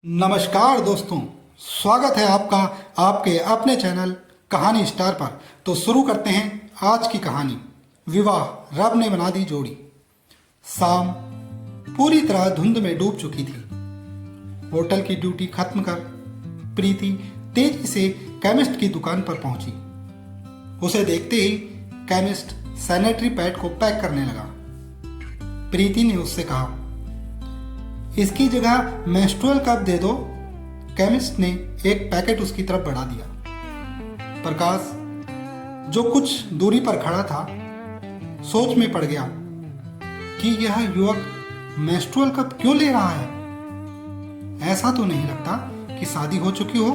नमस्कार दोस्तों, स्वागत है आपका आपके अपने चैनल कहानी स्टार पर। तो शुरू करते हैं आज की कहानी। विवाह रब ने बना दी जोड़ी। शाम पूरी तरह धुंध में डूब चुकी थी। होटल की ड्यूटी खत्म कर प्रीति तेजी से केमिस्ट की दुकान पर पहुंची। उसे देखते ही केमिस्ट सैनिटरी पैड को पैक करने लगा। प्रीति ने उससे कहा, इसकी जगह मेंस्ट्रुअल कप दे दो। केमिस्ट ने एक पैकेट उसकी तरफ बढ़ा दिया। प्रकाश, जो कुछ दूरी पर खड़ा था, सोच में पड़ गया कि यह युवक मेंस्ट्रुअल कप क्यों ले रहा है। ऐसा तो नहीं लगता कि शादी हो चुकी हो।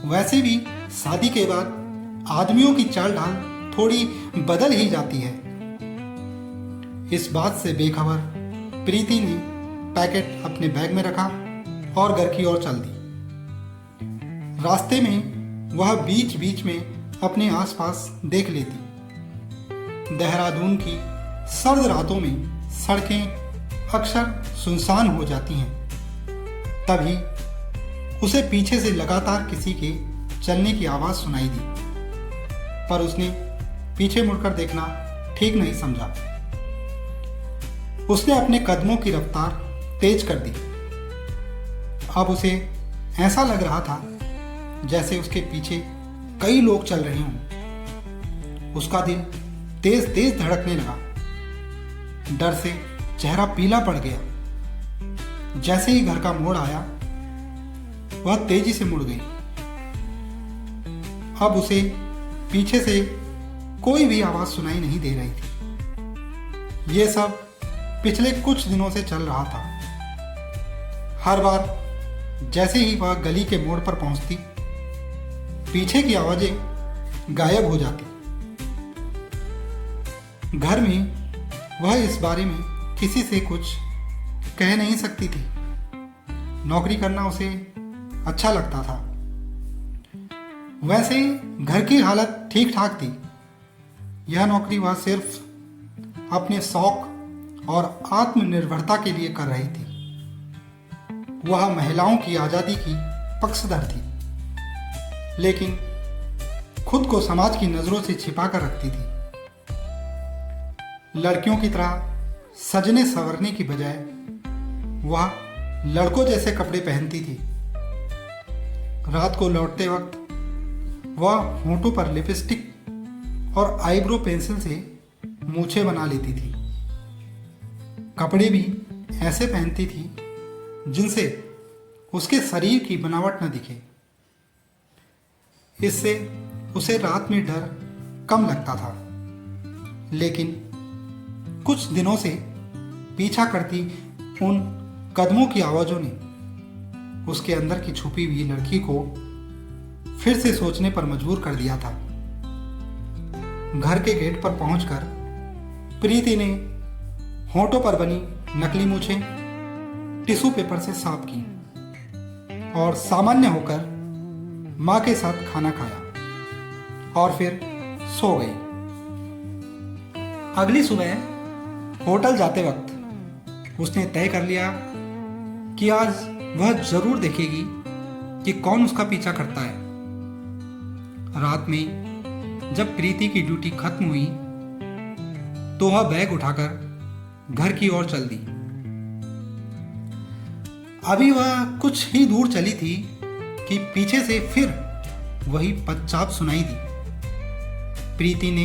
वैसे भी शादी के बाद आदमियों की चाल ढाल थोड़ी बदल ही जाती है। इस बात से बेखबर प्रीति ने पैकेट अपने बैग में रखा और घर की ओर चल दी। रास्ते में वह बीच बीच में अपने आसपास देख लेती। देहरादून की सर्द रातों में सड़कें अक्सर सुनसान हो जाती हैं। तभी उसे पीछे से लगातार किसी के चलने की आवाज़ सुनाई दी, पर उसने पीछे मुड़कर देखना ठीक नहीं समझा। उसने अपने कदमों की रफ्तार तेज कर दी। अब उसे ऐसा लग रहा था जैसे उसके पीछे कई लोग चल रहे हों। उसका दिल तेज तेज धड़कने लगा। डर से चेहरा पीला पड़ गया। जैसे ही घर का मोड़ आया, वह तेजी से मुड़ गई। अब उसे पीछे से कोई भी आवाज सुनाई नहीं दे रही थी। यह सब पिछले कुछ दिनों से चल रहा था। हर बार जैसे ही वह गली के मोड़ पर पहुंचती, पीछे की आवाजें गायब हो जाती। घर में वह इस बारे में किसी से कुछ कह नहीं सकती थी। नौकरी करना उसे अच्छा लगता था। वैसे घर की हालत ठीक ठाक थी। यह नौकरी वह सिर्फ अपने शौक और आत्मनिर्भरता के लिए कर रही थी। वह महिलाओं की आज़ादी की पक्षधर थी, लेकिन खुद को समाज की नज़रों से छिपा कर रखती थी। लड़कियों की तरह सजने संवरने की बजाय वह लड़कों जैसे कपड़े पहनती थी। रात को लौटते वक्त वह होंठों पर लिपस्टिक और आईब्रो पेंसिल से मूछें बना लेती थी। कपड़े भी ऐसे पहनती थी जिनसे उसके शरीर की बनावट न दिखे। इससे उसे रात में डर कम लगता था, लेकिन कुछ दिनों से पीछा करती उन कदमों की आवाज़ों ने उसके अंदर की छुपी हुई लड़की को फिर से सोचने पर मजबूर कर दिया था। घर के गेट पर पहुंचकर प्रीति ने होंठों पर बनी नकली मूछें टिश्यू पेपर से साफ की और सामान्य होकर मां के साथ खाना खाया और फिर सो गई। अगली सुबह होटल जाते वक्त उसने तय कर लिया कि आज वह जरूर देखेगी कि कौन उसका पीछा करता है। रात में जब प्रीति की ड्यूटी खत्म हुई तो वह बैग उठाकर घर की ओर चल दी। अभी वह कुछ ही दूर चली थी कि पीछे से फिर वही पदचाप सुनाई दी। प्रीति ने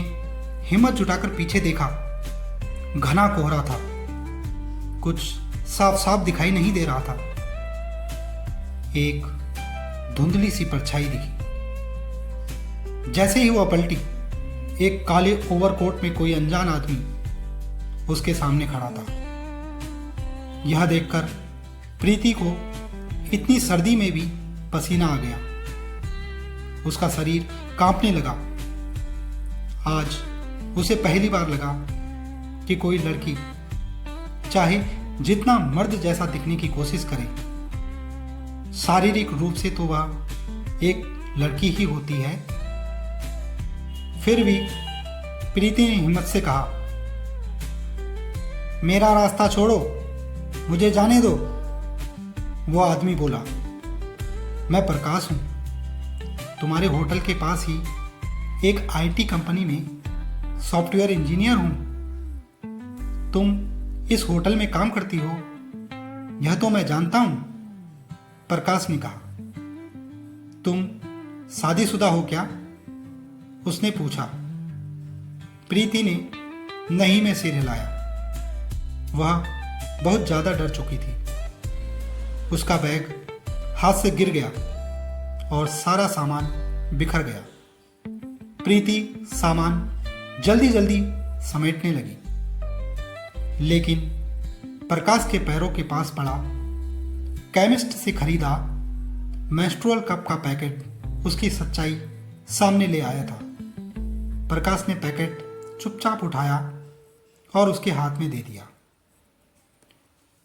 हिम्मत जुटाकर पीछे देखा। घना कोहरा था, कुछ साफ साफ दिखाई नहीं दे रहा था। एक धुंधली सी परछाई दिखी। जैसे ही वह पलटी, एक काले ओवरकोट में कोई अनजान आदमी उसके सामने खड़ा था। यह देखकर प्रीति को इतनी सर्दी में भी पसीना आ गया। उसका शरीर कांपने लगा। आज उसे पहली बार लगा कि कोई लड़की चाहे जितना मर्द जैसा दिखने की कोशिश करे, शारीरिक रूप से तो वह एक लड़की ही होती है। फिर भी प्रीति ने हिम्मत से कहा, मेरा रास्ता छोड़ो, मुझे जाने दो। वो आदमी बोला, मैं प्रकाश हूँ, तुम्हारे होटल के पास ही एक आईटी कंपनी में सॉफ्टवेयर इंजीनियर हूँ। तुम इस होटल में काम करती हो, यह तो मैं जानता हूँ, प्रकाश ने कहा। तुम शादीशुदा हो क्या? उसने पूछा। प्रीति ने नहीं में सिर हिलाया। वह बहुत ज़्यादा डर चुकी थी। उसका बैग हाथ से गिर गया और सारा सामान बिखर गया। प्रीति सामान जल्दी जल्दी समेटने लगी, लेकिन प्रकाश के पैरों के पास पड़ा केमिस्ट से खरीदा मेंस्ट्रुअल कप का पैकेट उसकी सच्चाई सामने ले आया था। प्रकाश ने पैकेट चुपचाप उठाया और उसके हाथ में दे दिया।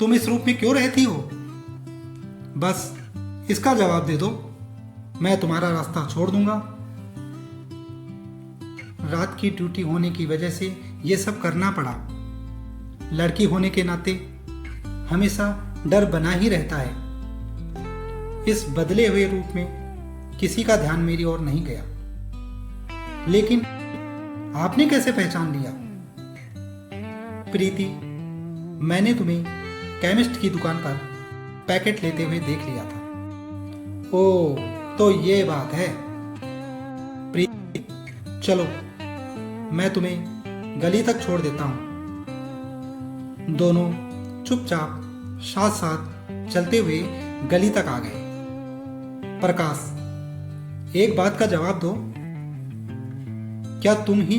तुम इस रूप में क्यों रहती हो? बस इसका जवाब दे दो, मैं तुम्हारा रास्ता छोड़ दूंगा। रात की ड्यूटी होने की वजह से ये सब करना पड़ा। लड़की होने के नाते हमेशा डर बना ही रहता है। इस बदले हुए रूप में किसी का ध्यान मेरी ओर नहीं गया, लेकिन आपने कैसे पहचान लिया? प्रीति, मैंने तुम्हें केमिस्ट की दुकान पर पैकेट लेते हुए देख लिया था। ओह, तो ये बात है। प्रीति, चलो मैं तुम्हें गली तक छोड़ देता हूं। दोनों चुपचाप साथ साथ चलते हुए गली तक आ गए। प्रकाश, एक बात का जवाब दो, क्या तुम ही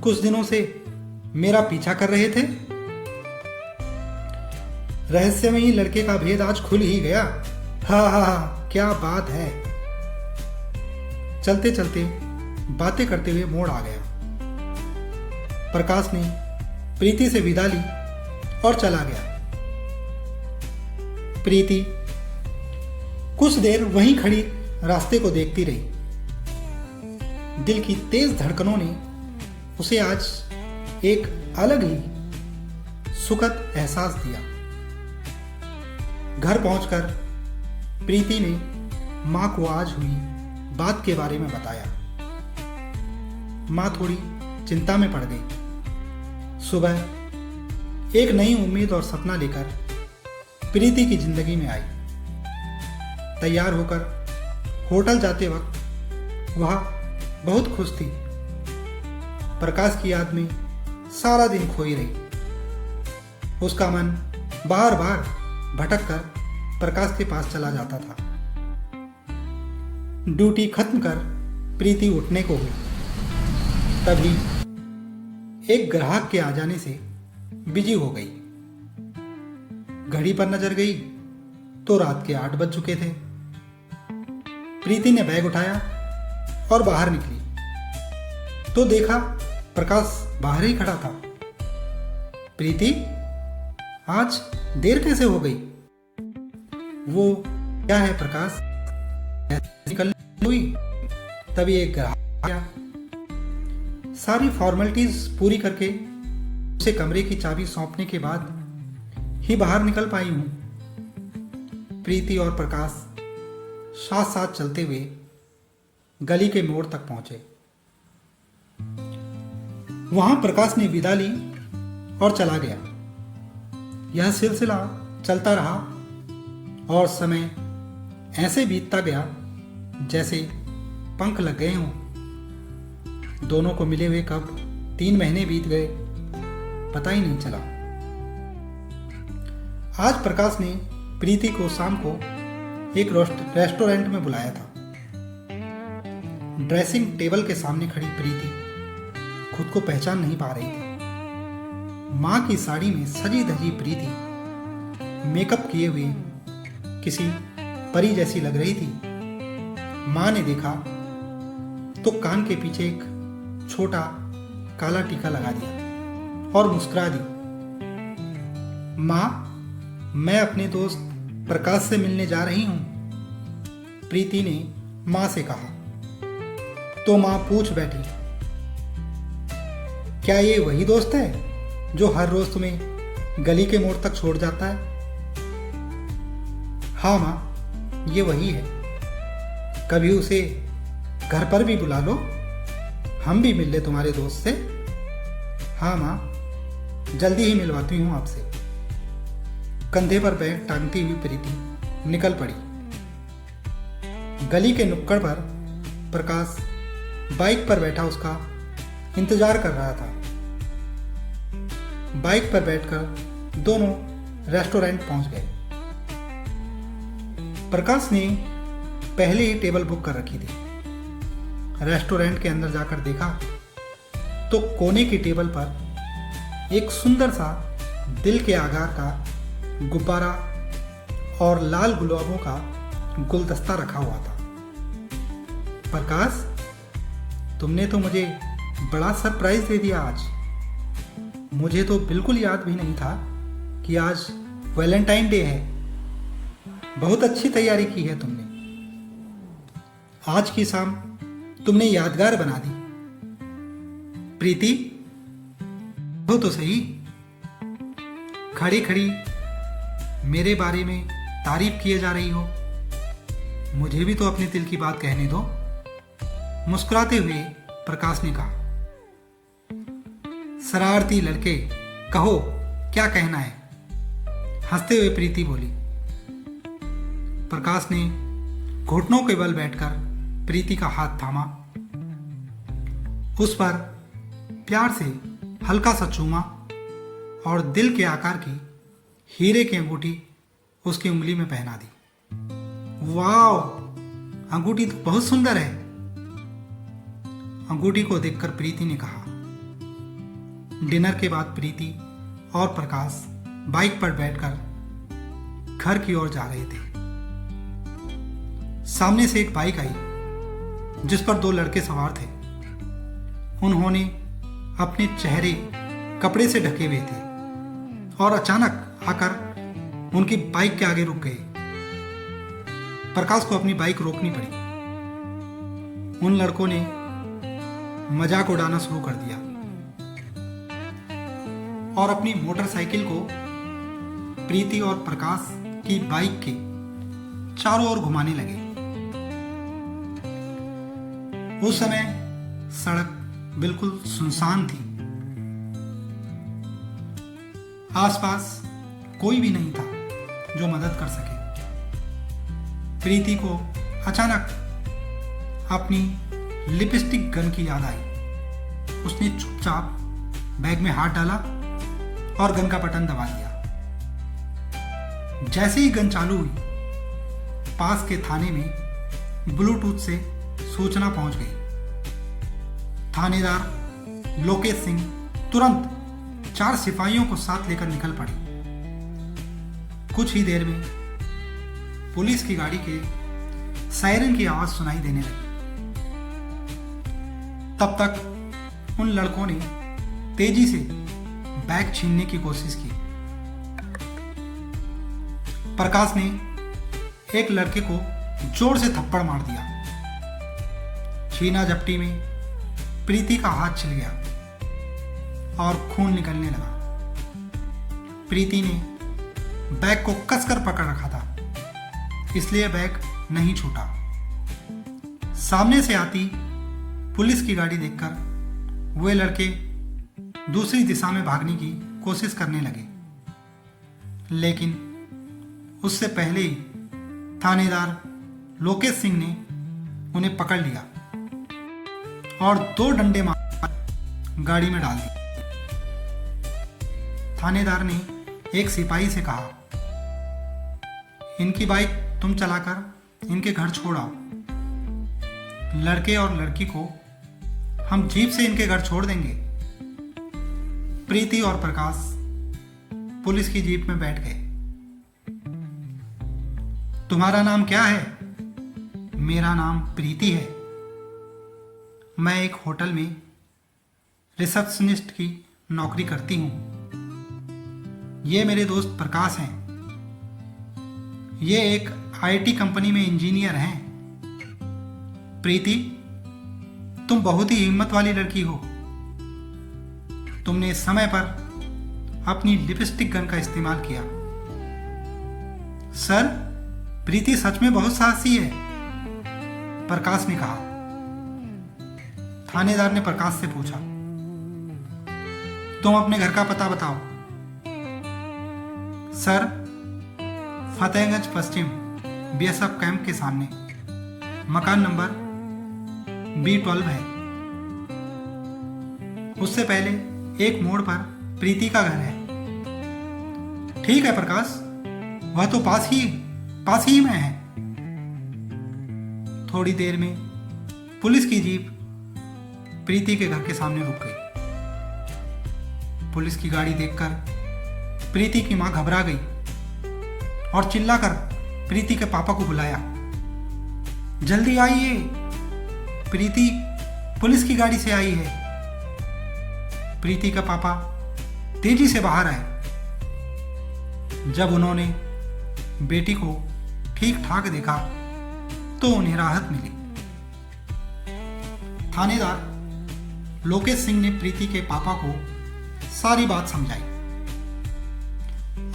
कुछ दिनों से मेरा पीछा कर रहे थे? रहस्यमयी लड़के का भेद आज खुल ही गया। हा हा हा, क्या बात है। चलते चलते बातें करते हुए मोड़ आ गया। प्रकाश ने प्रीति से विदा ली और चला गया। प्रीति कुछ देर वहीं खड़ी रास्ते को देखती रही। दिल की तेज धड़कनों ने उसे आज एक अलग ही सुखद एहसास दिया। घर पहुंचकर प्रीति ने मां को आज हुई बात के बारे में बताया। मां थोड़ी चिंता में पड़ गई। सुबह एक नई उम्मीद और सपना लेकर प्रीति की जिंदगी में आई। तैयार होकर होटल जाते वक्त वह बहुत खुश थी। प्रकाश की याद में सारा दिन खोई रही। उसका मन बार बार भटक कर प्रकाश के पास चला जाता था। ड्यूटी खत्म कर प्रीति उठने को हुई, तभी एक ग्राहक के आ जाने से बिजी हो गई। घड़ी पर नजर गई तो रात के 8 बज चुके थे। प्रीति ने बैग उठाया और बाहर निकली तो देखा प्रकाश बाहर ही खड़ा था। प्रीति, आज देर कैसे हो गई? वो क्या है प्रकाश, निकलने हुई तभी एक ग्राहक आया। सारी फॉर्मेलिटीज पूरी करके उसे कमरे की चाबी सौंपने के बाद ही बाहर निकल पाई हूं। प्रीति और प्रकाश साथ साथ चलते हुए गली के मोड़ तक पहुंचे। वहां प्रकाश ने विदा ली और चला गया। यह सिलसिला चलता रहा और समय ऐसे बीतता गया जैसे पंख लग गए हों। दोनों को मिले हुए कब 3 महीने बीत गए पता ही नहीं चला। आज प्रकाश ने प्रीति को शाम को एक रेस्टोरेंट में बुलाया था। ड्रेसिंग टेबल के सामने खड़ी प्रीति खुद को पहचान नहीं पा रही थी। मां की साड़ी में सजी धजी प्रीति मेकअप किए हुए किसी परी जैसी लग रही थी। मां ने देखा तो कान के पीछे एक छोटा काला टीका लगा दिया और मुस्कुरा दी। मां, मैं अपने दोस्त प्रकाश से मिलने जा रही हूं, प्रीति ने मां से कहा। तो मां पूछ बैठी, क्या ये वही दोस्त है जो हर रोज तुम्हें गली के मोड़ तक छोड़ जाता है? हाँ माँ, ये वही है। कभी उसे घर पर भी बुला लो, हम भी मिल ले तुम्हारे दोस्त से। हाँ माँ, जल्दी ही मिलवाती हूँ आपसे। कंधे पर बैग टांगती हुई प्रीति निकल पड़ी। गली के नुक्कड़ पर प्रकाश बाइक पर बैठा उसका इंतजार कर रहा था। बाइक पर बैठकर दोनों रेस्टोरेंट पहुंच गए। प्रकाश ने पहले ही टेबल बुक कर रखी थी। रेस्टोरेंट के अंदर जाकर देखा तो कोने की टेबल पर एक सुंदर सा दिल के आकार का गुब्बारा और लाल गुलाबों का गुलदस्ता रखा हुआ था। प्रकाश, तुमने तो मुझे बड़ा सरप्राइज दे दिया आज। मुझे तो बिल्कुल याद भी नहीं था कि आज वैलेंटाइन डे है। बहुत अच्छी तैयारी की है तुमने। आज की शाम तुमने यादगार बना दी। प्रीति, हो तो सही। खड़ी खड़ी मेरे बारे में तारीफ किए जा रही हो। मुझे भी तो अपने दिल की बात कहने दो। मुस्कुराते हुए प्रकाश ने कहा। शरारती लड़के, कहो क्या कहना है? हंसते हुए प्रीति बोली। प्रकाश ने घुटनों के बल बैठकर प्रीति का हाथ थामा, उस पर प्यार से हल्का सा चूमा और दिल के आकार की हीरे की अंगूठी उसकी उंगली में पहना दी। वाह, अंगूठी तो बहुत सुंदर है। अंगूठी को देखकर प्रीति ने कहा। डिनर के बाद प्रीति और प्रकाश बाइक पर बैठकर घर की ओर जा रहे थे। सामने से एक बाइक आई जिस पर दो लड़के सवार थे। उन्होंने अपने चेहरे कपड़े से ढके हुए थे और अचानक आकर उनकी बाइक के आगे रुक गए। प्रकाश को अपनी बाइक रोकनी पड़ी। उन लड़कों ने मजाक उड़ाना शुरू कर दिया और अपनी मोटरसाइकिल को प्रीति और प्रकाश की बाइक के चारों ओर घुमाने लगे। उस समय सड़क बिल्कुल सुनसान थी। आसपास कोई भी नहीं था जो मदद कर सके। प्रीति को अचानक अपनी लिपस्टिक गन की याद आई। उसने चुपचाप बैग में हाथ डाला और गन का बटन दबा दिया। जैसे ही गन चालू हुई, पास के थाने में ब्लूटूथ से सूचना पहुंच गई। थानेदार लोकेश सिंह तुरंत 4 सिपाहियों को साथ लेकर निकल पड़े। कुछ ही देर में पुलिस की गाड़ी के सायरन की आवाज सुनाई देने लगी। तब तक उन लड़कों ने तेजी से बैग छीनने की कोशिश की। प्रकाश ने एक लड़के को जोर से थप्पड़ मार दिया। छीना झपटी में प्रीति का हाथ छिल गया और खून निकलने लगा। प्रीति ने बैग को कसकर पकड़ रखा था, इसलिए बैग नहीं छूटा। सामने से आती पुलिस की गाड़ी देखकर वे लड़के दूसरी दिशा में भागने की कोशिश करने लगे, लेकिन उससे पहले ही थानेदार लोकेश सिंह ने उन्हें पकड़ लिया और 2 डंडे मार गाड़ी में डाल दिए। थानेदार ने एक सिपाही से कहा, इनकी बाइक तुम चलाकर इनके घर छोड़ आओ। लड़के और लड़की को हम जीप से इनके घर छोड़ देंगे। प्रीति और प्रकाश पुलिस की जीप में बैठ गए। तुम्हारा नाम क्या है? मेरा नाम प्रीति है। मैं एक होटल में रिसेप्शनिस्ट की नौकरी करती हूँ। ये मेरे दोस्त प्रकाश हैं। ये एक आईटी कंपनी में इंजीनियर हैं। प्रीति, तुम बहुत ही हिम्मत वाली लड़की हो। तुमने समय पर अपनी लिपस्टिक गन का इस्तेमाल किया। सर, प्रीति सच में बहुत साहसी है, प्रकाश ने कहा। थानेदार ने प्रकाश से पूछा, तुम अपने घर का पता बताओ। सर, फतेहगंज पश्चिम बीएसएफ कैंप के सामने, मकान नंबर B12 है। उससे पहले एक मोड़ पर प्रीति का घर है। ठीक है प्रकाश, वह तो पास ही में है। थोड़ी देर में पुलिस की जीप प्रीति के घर के सामने रुक गई। पुलिस की गाड़ी देखकर प्रीति की मां घबरा गई और चिल्लाकर प्रीति के पापा को बुलाया। जल्दी आइए, प्रीति पुलिस की गाड़ी से आई है। प्रीति का पापा तेजी से बाहर आए। जब उन्होंने बेटी को ठीक ठाक देखा तो उन्हें राहत मिली। थानेदार लोकेश सिंह ने प्रीति के पापा को सारी बात समझाई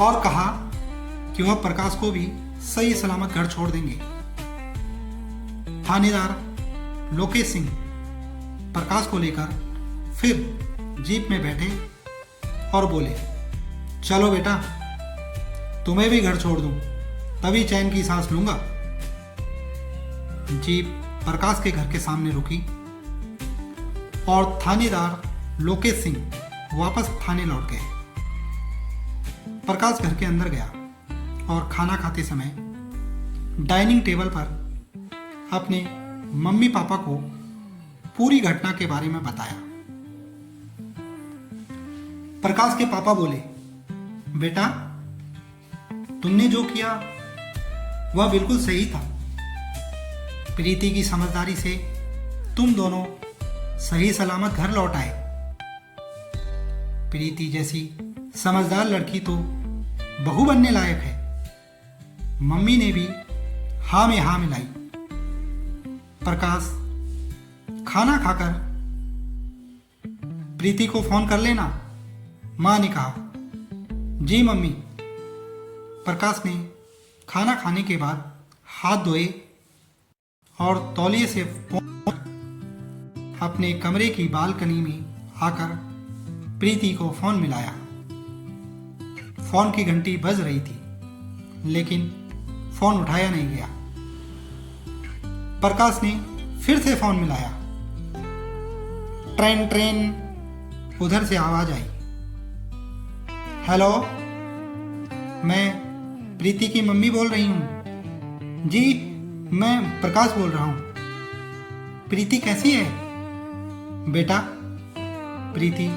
और कहा कि वह प्रकाश को भी सही सलामत घर छोड़ देंगे। थानेदार लोकेश सिंह प्रकाश को लेकर फिर जीप में बैठे और बोले, चलो बेटा, तुम्हें भी घर छोड़ दूं, तभी चैन की सांस लूंगा। जीप प्रकाश के घर के सामने रुकी और थानेदार लोकेश सिंह वापस थाने लौट गए। प्रकाश घर के अंदर गया और खाना खाते समय डाइनिंग टेबल पर अपने मम्मी पापा को पूरी घटना के बारे में बताया। प्रकाश के पापा बोले, बेटा, तुमने जो किया वह बिल्कुल सही था। प्रीति की समझदारी से तुम दोनों सही सलामत घर लौट आए। प्रीति जैसी समझदार लड़की तो बहू बनने लायक है। मम्मी ने भी हाँ में हाँ मिलाई। प्रकाश, खाना खाकर प्रीति को फोन कर लेना, मां ने कहा। जी मम्मी। प्रकाश ने खाना खाने के बाद हाथ धोए और तौलिए से अपने कमरे की बालकनी में आकर प्रीति को फोन मिलाया। फोन की घंटी बज रही थी, लेकिन फोन उठाया नहीं गया। प्रकाश ने फिर से फोन मिलाया। ट्रेन ट्रेन उधर से आवाज आई। हेलो, मैं प्रीति की मम्मी बोल रही हूँ। जी, मैं प्रकाश बोल रहा हूँ। प्रीति कैसी है? बेटा, प्रीति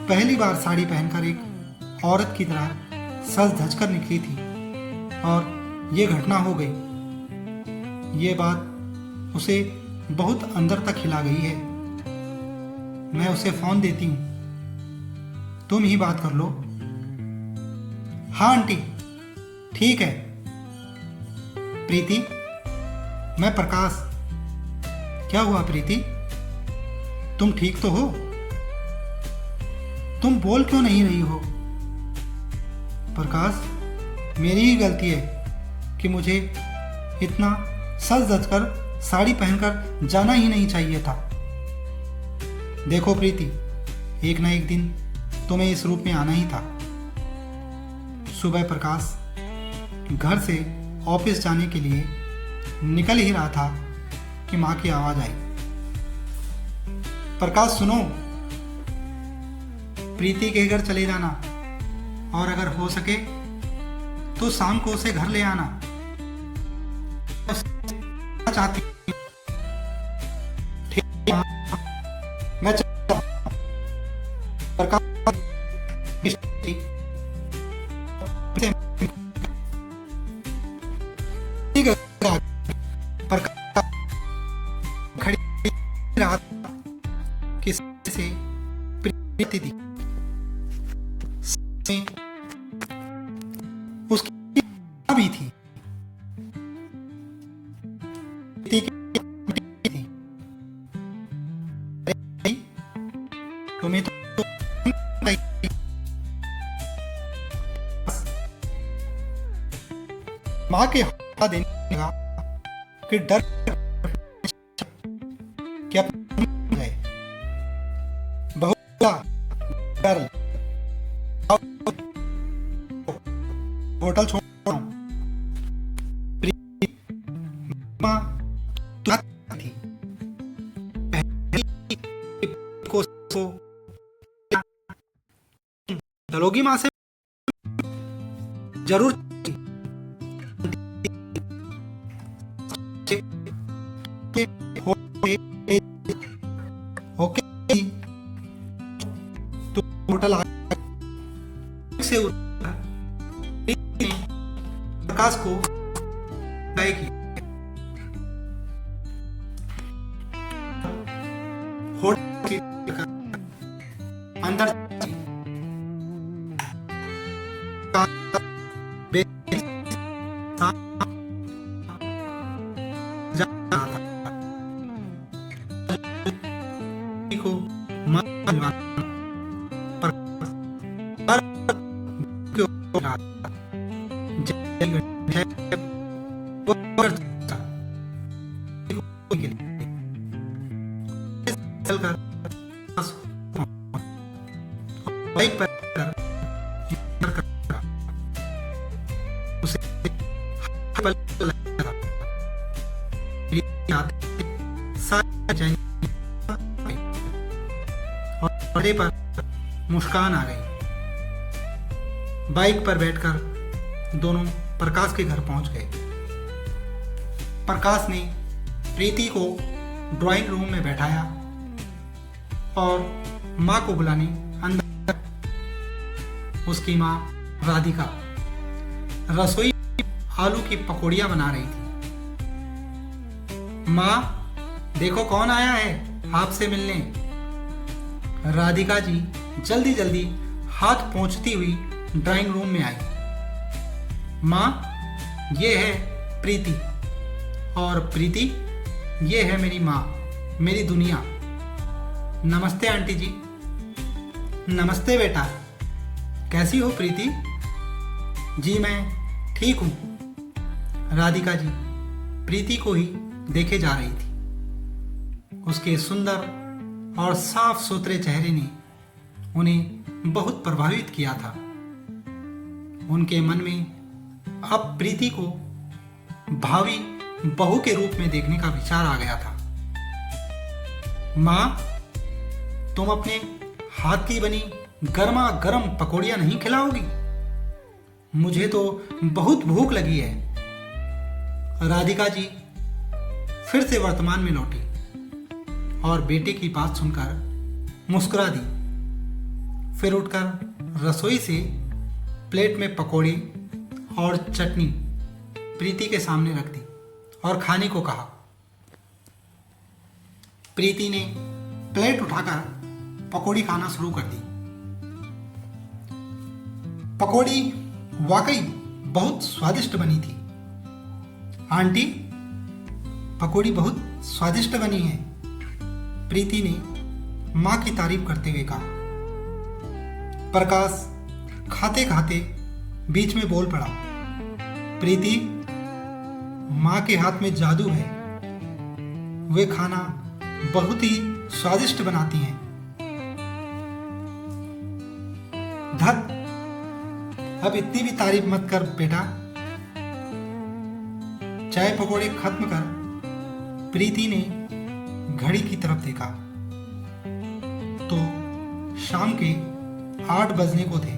पहली बार साड़ी पहनकर एक औरत की तरह सज धज कर निकली थी और ये घटना हो गई। ये बात उसे बहुत अंदर तक हिला गई है। मैं उसे फोन देती हूँ, तुम ही बात कर लो। हाँ आंटी, ठीक है। प्रीति, मैं प्रकाश। क्या हुआ प्रीति, तुम ठीक तो हो? तुम बोल क्यों नहीं रही हो? प्रकाश, मेरी ही गलती है कि मुझे इतना सज धज कर साड़ी पहनकर जाना ही नहीं चाहिए था। देखो प्रीति, एक ना एक दिन तुम्हें इस रूप में आना ही था। सुबह प्रकाश घर से ऑफिस जाने के लिए निकल ही रहा था कि मां की आवाज आई। प्रकाश सुनो, प्रीति के घर चले जाना और अगर हो सके तो शाम को उसे घर ले आना। चाहती मैं प्रकाश खड़ी रात किसी से प्रीति थी। उसकी भी थी। तुम्हें तो माँ के हौसला देने कि डर कि अपने गए बहुत डर होटल छोड़ माँ थी को चलोगी माँ से जरूर ओके तो होटल से प्रकाश को गायकी होटल अंदर को बाइक पर उसे पर्दे पर मुस्कान आ गई। बाइक पर बैठकर दोनों प्रकाश के घर पहुंच गए। प्रकाश ने प्रीति को ड्राइंग रूम में बैठाया और माँ को बुलाने अंदर। उसकी माँ राधिका रसोई आलू की पकौड़ियाँ बना रही थी। माँ देखो कौन आया है आपसे मिलने। राधिका जी जल्दी जल्दी हाथ पोंछती हुई ड्राइंग रूम में आई। माँ ये है प्रीति और प्रीति ये है मेरी माँ, मेरी दुनिया। नमस्ते आंटी जी। नमस्ते बेटा, कैसी हो प्रीति? जी मैं ठीक हूँ। राधिका जी प्रीति को ही देखे जा रही थी। उसके सुंदर और साफ सुथरे चेहरे ने उन्हें बहुत प्रभावित किया था। उनके मन में अब प्रीति को भावी बहू के रूप में देखने का विचार आ गया था। माँ तुम अपने हाथ की बनी गर्मा गर्म पकौड़ियाँ नहीं खिलाओगी? मुझे तो बहुत भूख लगी है। राधिका जी फिर से वर्तमान में लौटी और बेटे की बात सुनकर मुस्कुरा दी। फिर उठकर रसोई से प्लेट में पकौड़े और चटनी प्रीति के सामने रख दी और खाने को कहा। प्रीति ने प्लेट उठाकर पकौड़ी खाना शुरू कर दी। पकौड़ी वाकई बहुत स्वादिष्ट बनी थी। आंटी पकौड़ी बहुत स्वादिष्ट बनी है, प्रीति ने मां की तारीफ करते हुए कहा। प्रकाश खाते खाते बीच में बोल पड़ा, प्रीति मां के हाथ में जादू है, वे खाना बहुत ही स्वादिष्ट बनाती हैं। धत, अब इतनी भी तारीफ मत कर बेटा। चाय पकौड़े खत्म कर प्रीति ने घड़ी की तरफ देखा तो शाम के 8 बजने को थे।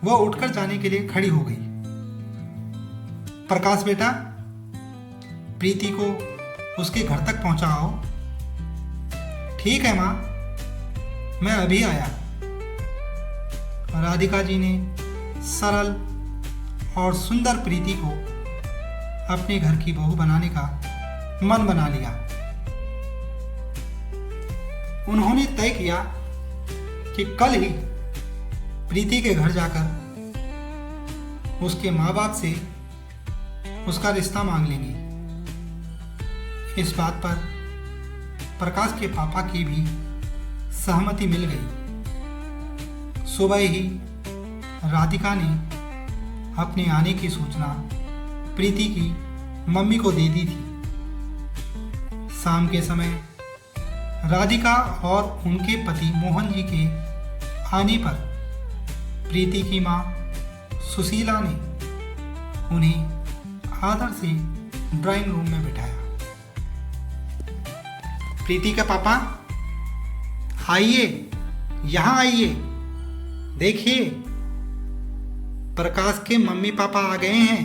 वह उठकर जाने के लिए खड़ी हो गई। प्रकाश बेटा, प्रीति को उसके घर तक पहुंचाओ। ठीक है मां, मैं अभी आया। राधिका जी ने सरल और सुंदर प्रीति को अपने घर की बहू बनाने का मन बना लिया। उन्होंने तय किया कि कल ही प्रीति के घर जाकर उसके माँ बाप से उसका रिश्ता मांग लेंगे। इस बात पर प्रकाश के पापा की भी सहमति मिल गई। सुबह ही राधिका ने अपने आने की सूचना प्रीति की मम्मी को दे दी थी। शाम के समय राधिका और उनके पति मोहन जी के आने पर प्रीति की माँ सुशीला ने उन्हें आदर से ड्राइंग रूम में बिठाया। प्रीति के पापा, आइए, यहाँ आइए, देखिए प्रकाश के मम्मी पापा आ गए हैं।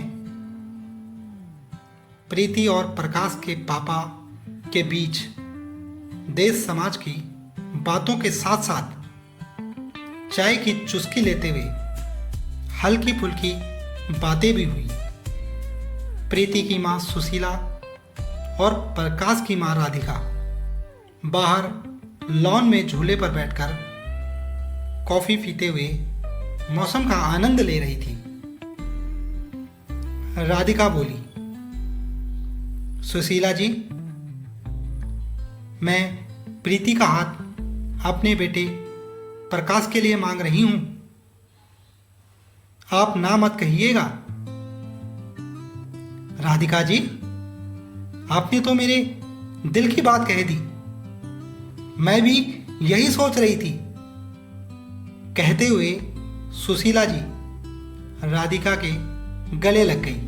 प्रीति और प्रकाश के पापा के बीच देश समाज की बातों के साथ साथ चाय की चुस्की लेते हुए हल्की फुल्की बातें भी हुई। प्रीति की माँ सुशीला और प्रकाश की माँ राधिका बाहर लॉन में झूले पर बैठकर कॉफी पीते हुए मौसम का आनंद ले रही थी। राधिका बोली, सुशीला जी, मैं प्रीति का हाथ अपने बेटे प्रकाश के लिए मांग रही हूं, आप ना मत कहिएगा। राधिका जी, आपने तो मेरे दिल की बात कह दी, मैं भी यही सोच रही थी। कहते हुए सुशीला जी राधिका के गले लग गई।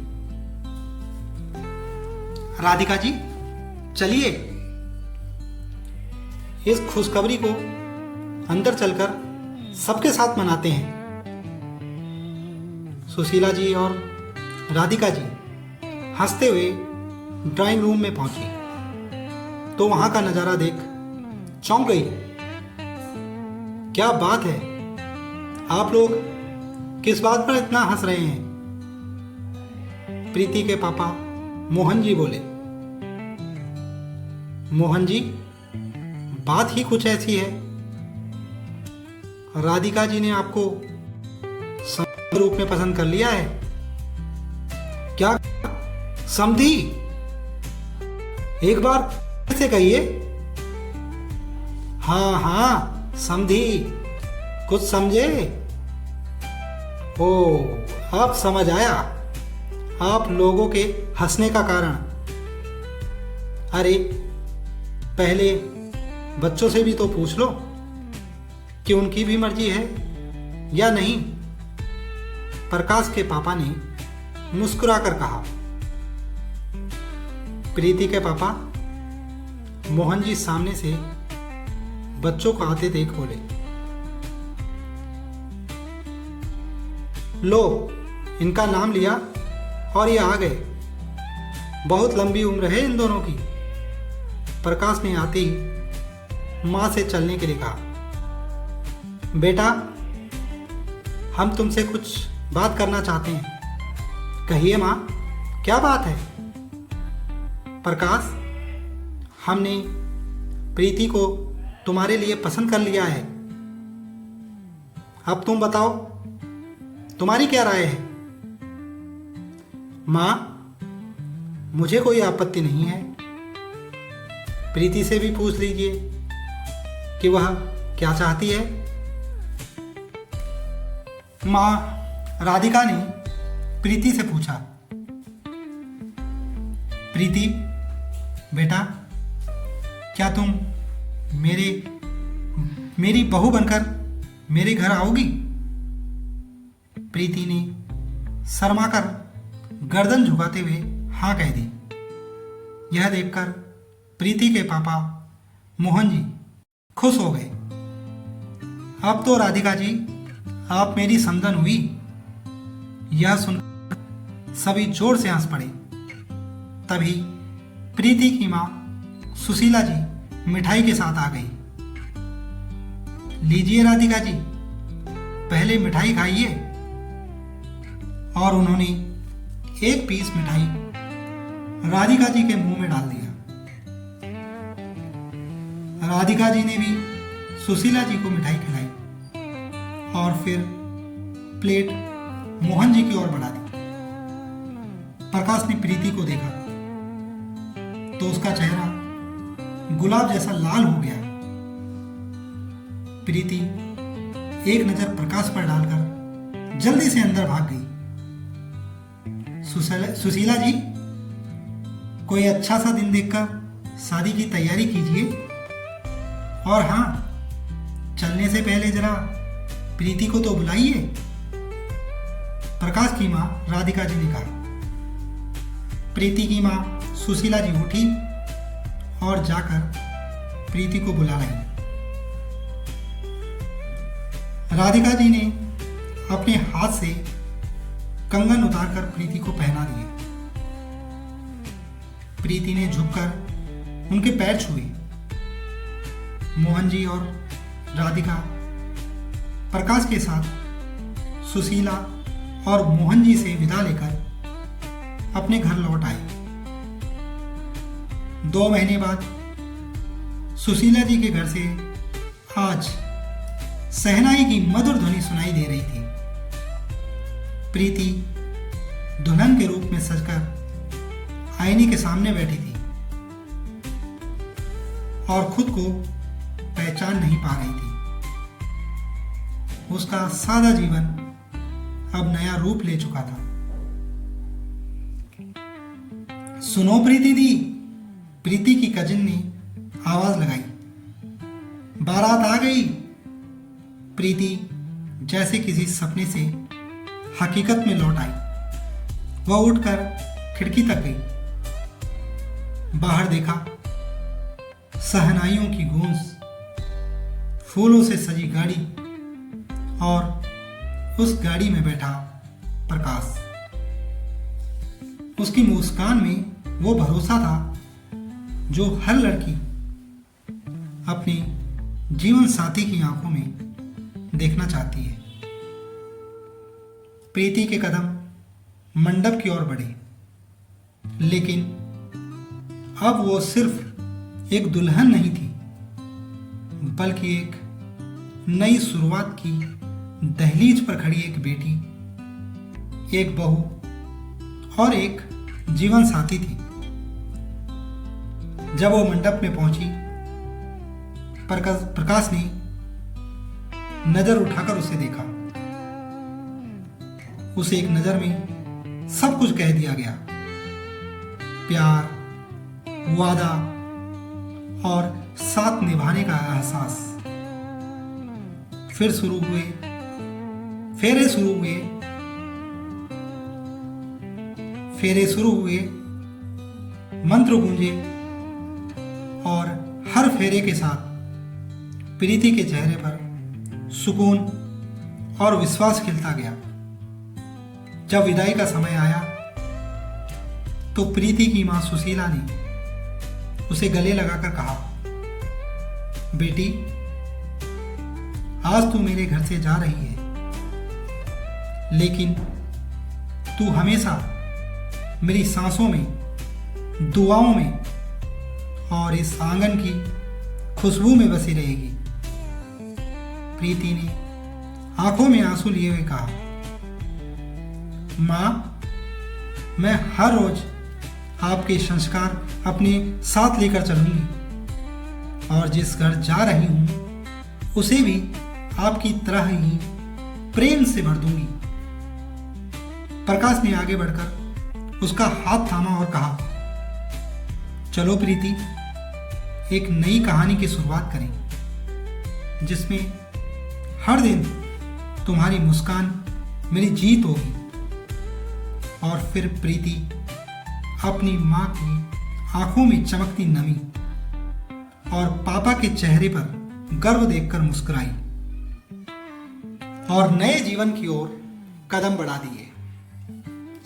राधिका जी, चलिए इस खुशखबरी को अंदर चलकर सबके साथ मनाते हैं। सुशीला जी और राधिका जी हंसते हुए ड्राइंग रूम में पहुंची तो वहां का नजारा देख चौंक गई। क्या बात है, आप लोग किस बात पर इतना हंस रहे हैं? प्रीति के पापा मोहन जी बोले। मोहन जी, बात ही कुछ ऐसी है, राधिका जी ने आपको समधी रूप में पसंद कर लिया है। क्या समधी? एक बार फिर से कहिए। हाँ हाँ, समधी, कुछ समझे? ओ, अब समझ आया आप लोगों के हंसने का कारण। अरे पहले बच्चों से भी तो पूछ लो कि उनकी भी मर्जी है या नहीं। प्रकाश के पापा ने मुस्कुराकर कहा। प्रीति के पापा मोहन जी सामने से बच्चों को आते देख बोले, लो, इनका नाम लिया और ये आ गए। बहुत लंबी उम्र है इन दोनों की। प्रकाश ने आते ही मां से चलने के लिए कहा। बेटा, हम तुमसे कुछ बात करना चाहते हैं। कहिए मां, क्या बात है? प्रकाश, हमने प्रीति को तुम्हारे लिए पसंद कर लिया है। अब तुम बताओ, तुम्हारी क्या राय है? मां, मुझे कोई आपत्ति नहीं है। प्रीति से भी पूछ लीजिए कि वह क्या चाहती है। मां राधिका ने प्रीति से पूछा। प्रीति बेटा, क्या तुम मेरी बहू बनकर मेरे घर आओगी? प्रीति ने शर्माकर गर्दन झुकाते हुए हाँ कह दी। यह देखकर प्रीति के पापा मोहन जी खुश हो गए। अब तो राधिका जी आप मेरी समधन हुई। यह सुनकर सभी जोर से हंस पड़े। तभी प्रीति की मां सुशीला जी मिठाई के साथ आ गई। लीजिए राधिका जी, पहले मिठाई खाइए। और उन्होंने एक पीस मिठाई राधिका जी के मुंह में डाल दिया। राधिका जी ने भी सुशीला जी को मिठाई खिलाई और फिर प्लेट मोहन जी की ओर बढ़ा दी। प्रकाश ने प्रीति को देखा तो उसका चेहरा गुलाब जैसा लाल हो गया। प्रीति एक नजर प्रकाश पर डालकर जल्दी से अंदर भाग गई। सुशीला जी, कोई अच्छा सा दिन देखकर शादी की तैयारी कीजिए। और हाँ, चलने से पहले जरा प्रीति को तो बुलाइए। प्रकाश की मां राधिका जी ने कहा। प्रीति की मां सुशीला जी उठी और जाकर प्रीति को बुला लाई। राधिका जी ने अपने हाथ से कंगन उतारकर प्रीति को पहना दिए। प्रीति ने झुककर उनके पैर छुए। मोहन जी और राधिका प्रकाश के साथ सुशीला और मोहन जी से विदा लेकर अपने घर लौट आए। 2 महीने बाद सुशीला जी के घर से आज शहनाई की मधुर ध्वनि सुनाई दे रही थी। प्रीति दुल्हन के रूप में सजकर आईने के सामने बैठी थी और खुद को पहचान नहीं पा रही थी। उसका सादा जीवन अब नया रूप ले चुका था। सुनो प्रीति दी, प्रीति की कजिन ने आवाज लगाई। बारात आ गई। प्रीति जैसे किसी सपने से हकीकत में लौट आई। वह उठकर खिड़की तक गई। बाहर देखा, शहनाइयों की गूंज, फूलों से सजी गाड़ी और उस गाड़ी में बैठा प्रकाश। उसकी मुस्कान में वो भरोसा था जो हर लड़की अपने जीवन साथी की आंखों में देखना चाहती है। प्रीति के कदम मंडप की ओर बढ़े, लेकिन अब वो सिर्फ एक दुल्हन नहीं थी, बल्कि एक नई शुरुआत की दहलीज पर खड़ी एक बेटी, एक बहू और एक जीवन साथी थी। जब वो मंडप में पहुंची, प्रकाश ने नजर उठाकर उसे देखा। उसे एक नजर में सब कुछ कह दिया गया। प्यार, वादा और साथ निभाने का एहसास। फिर शुरू हुए फेरे शुरू हुए, मंत्र गूंजे और हर फेरे के साथ प्रीति के चेहरे पर सुकून और विश्वास खिलता गया। जब विदाई का समय आया तो प्रीति की मां सुशीला ने उसे गले लगाकर कहा, बेटी, आज तू मेरे घर से जा रही है, लेकिन तू हमेशा मेरी सांसों में, दुआओं में और इस आंगन की खुशबू में बसी रहेगी। प्रीति ने आंखों में आंसू लिए हुए कहा, मां, मैं हर रोज आपके संस्कार अपने साथ लेकर चलूंगी और जिस घर जा रही हूं उसे भी आपकी तरह ही प्रेम से भर दूंगी। प्रकाश ने आगे बढ़कर उसका हाथ थामा और कहा, चलो प्रीति, एक नई कहानी की शुरुआत करें जिसमें हर दिन तुम्हारी मुस्कान मेरी जीत होगी। और फिर प्रीति अपनी मां की आंखों में चमकती नमी और पापा के चेहरे पर गर्व देखकर मुस्कुराई और नए जीवन की ओर कदम बढ़ा दिए।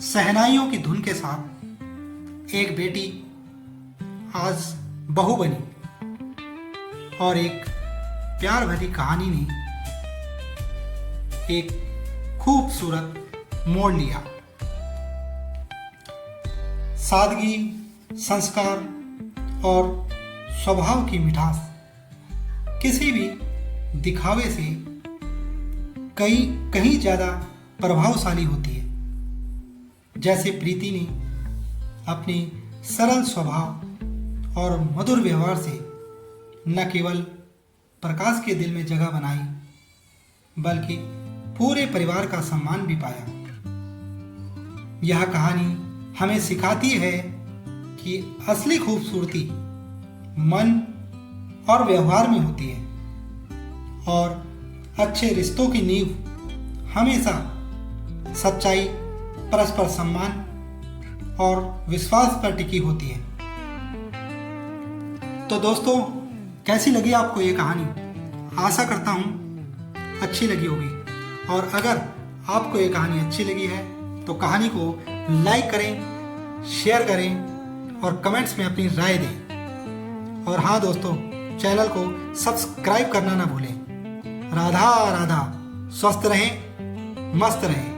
शहनाइयों की धुन के साथ एक बेटी आज बहू बनी और एक प्यार भरी कहानी ने एक खूबसूरत मोड़ लिया। सादगी, संस्कार और स्वभाव की मिठास किसी भी दिखावे से कहीं ज्यादा प्रभावशाली होती है। जैसे प्रीति ने अपने सरल स्वभाव और मधुर व्यवहार से न केवल प्रकाश के दिल में जगह बनाई, बल्कि पूरे परिवार का सम्मान भी पाया। यह कहानी हमें सिखाती है कि असली खूबसूरती मन और व्यवहार में होती है और अच्छे रिश्तों की नींव हमेशा सच्चाई, परस्पर सम्मान और विश्वास पर टिकी होती है। तो दोस्तों, कैसी लगी आपको ये कहानी? आशा करता हूँ अच्छी लगी होगी। और अगर आपको ये कहानी अच्छी लगी है तो कहानी को लाइक करें, शेयर करें और कमेंट्स में अपनी राय दें। और हाँ दोस्तों, चैनल को सब्सक्राइब करना ना भूलें। राधा राधा। स्वस्थ रहें, मस्त रहें।